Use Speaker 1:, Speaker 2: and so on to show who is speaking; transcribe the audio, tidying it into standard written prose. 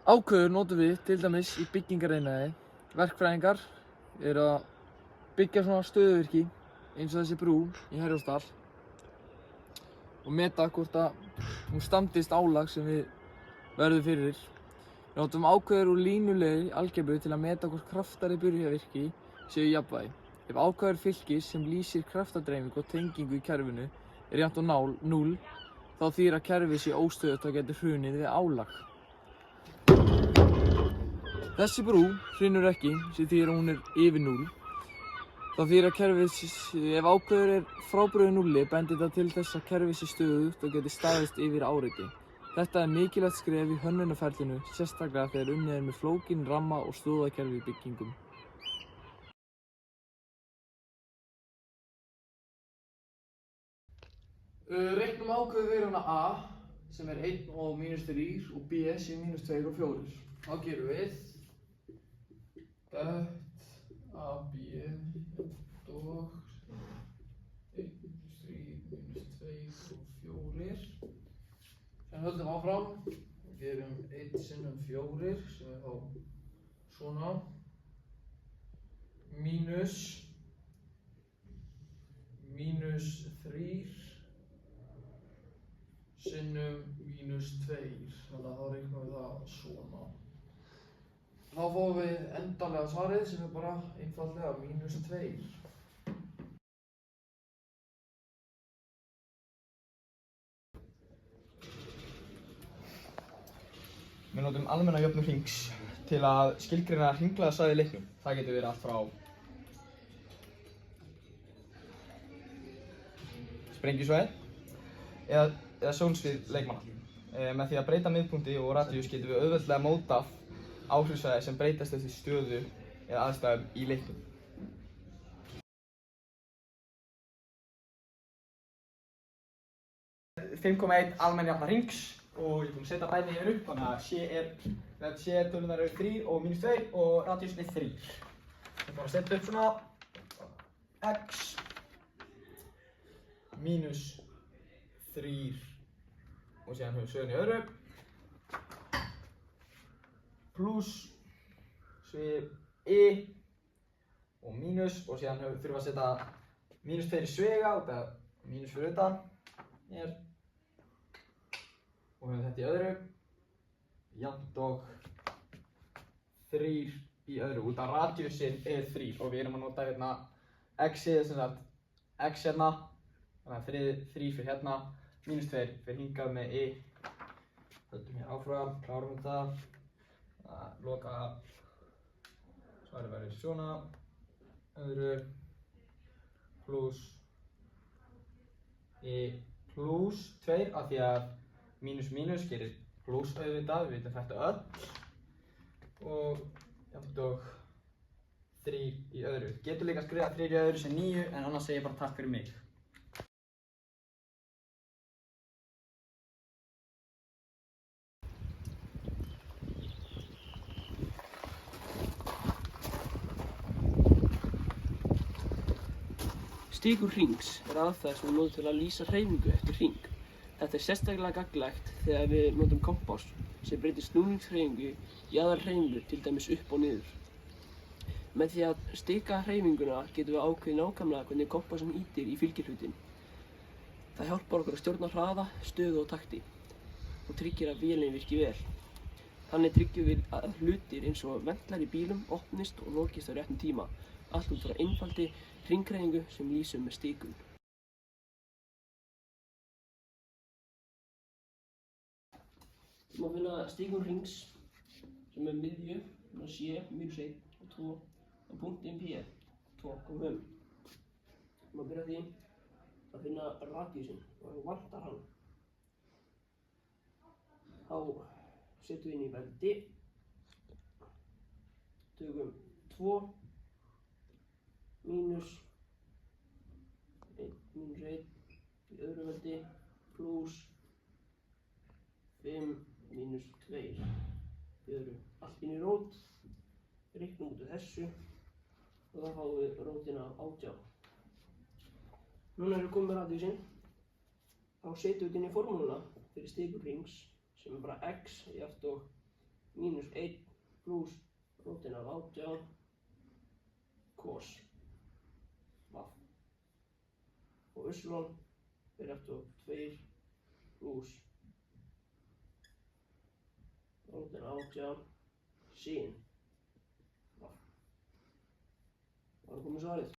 Speaker 1: Ákvörður notum við til dæmis í byggingariðnaði. Verkfræðingar eru að byggja svona stöðuvirki eins og þessi brú í Herjólfsdal og meta hvort að hún standist álag sem við verðum fyrir. Við notum ákvörður úr línulegi algebru til að meta hvort kraftar í burðarvirki séu í jafnvægi. Ef ákvörður fylkis sem lýsir kraftadreifingu og tengingu í kerfinu er jafnt og 0, þá þýðir að kerfið sé óstöðugt og getur hrunið við álag. Þessi brú hrynur ekki, sem þýðir að hún er yfir 0. Það þýðir að ef ákvörður er frábrugðið 0, bendir það til þess að kerfið sé stöðugt og geti staðist yfir áreiti. Þetta er mikilvægt skref í hönnunarferlinu, sérstaklega þegar unnið er með flókin ramma og stoðakerfi í byggingum. Reiknum ákvörðuveiruna A, sem er 1 og -3 og B sem -2 og 4. Þá gerum við dött AB og 1, -3, -2 og 4. Sen höldum áfram og gerum 1 sinnum 4 sem er þá svona mínus -3 sinnum -2, þannig að þá reiknum við það svona. Þá fáum við endanlega svarið sem er bara einfaldlega -2. Við notum almenna jöfnu hrings til að skilgreina hringlagasvæði í leiknum. Það getur verið allt frá sprengjusvæði eða sjónsvið leikmanna. Með því að breyta miðpunkti og radíus getum við auðveldlega mótað áhrifssvæði sem breytast eftir stöðu eða aðstæðum í leiknum. – 5,1 almenn jafna hrings og ég er búinn að setja bæði yfir upp, þannig að C tölunar eru 3 og -2 og radíusin er 3. Ég er búinn að setja upp svona x -3 og síðan höfum við söguna í öðru pluss svið y og mínus og síðan þurfum við að setja -2 í svega út af mínus fyrir utan hér og höfum þetta í öðru jafnt og 3 í öðru út af radíusin er 3 og við erum að nota hérna x-ið sem sagt x hérna þannig að 3 fyrir hérna -2 fyrir hingað með y. Höldum hér áfram, klárum þetta. Loka svarið verður svona öðru pluss y pluss 2 af því að mínus gerir pluss auðvitað, við vitum þetta öll og jafnt og 3 í öðru. Getur líka að skrifa 3 í öðru sem 9 en annars segir ég bara takk fyrir mig.
Speaker 2: Stigur hrings er aðferð sem við notum til að lýsa hreyfingu eftir hring. Þetta er sérstaklega gagnlegt þegar við notum kompás sem breytir snúningshreyfingu í aðra hreyfingu, til dæmis upp og niður. Með því að stika hreyfinguna getum við ákveðið nákvæmlega hvernig kompásinn ýtir í fylgihlutin. Það hjálpar okkur að stjórna hraða, stöðu og takti og tryggir að vélin virki vel. Þannig tryggjum við að hlutir eins og ventlar í bílum opnist og lokist á réttum tíma, allt út frá einfaldri hringhreyfingu sem lýsum með stikum. Við má finna stikum hrings sem er miðju, C, -1 og 2 á punktin P, 2,5. Við má byrja því að finna radíusinn og ef vantar hann. Þá setjum við inn í veldi, tökum 2 -1 í öðru veldi pluss 5 -2 í öðru. Allt inn í rót, reiknum út úr þessu og þá fáum við rótina 18. Núna erum við komið með radíusinn. Þá setjum við þetta inn í formúluna fyrir stigur hrings sem er bara x jafnt og mínus 1 pluss rótin af 18 cos vaff. Og y er eftir 2 pluss rótin af 18 sin vaff. Var það komið svarið?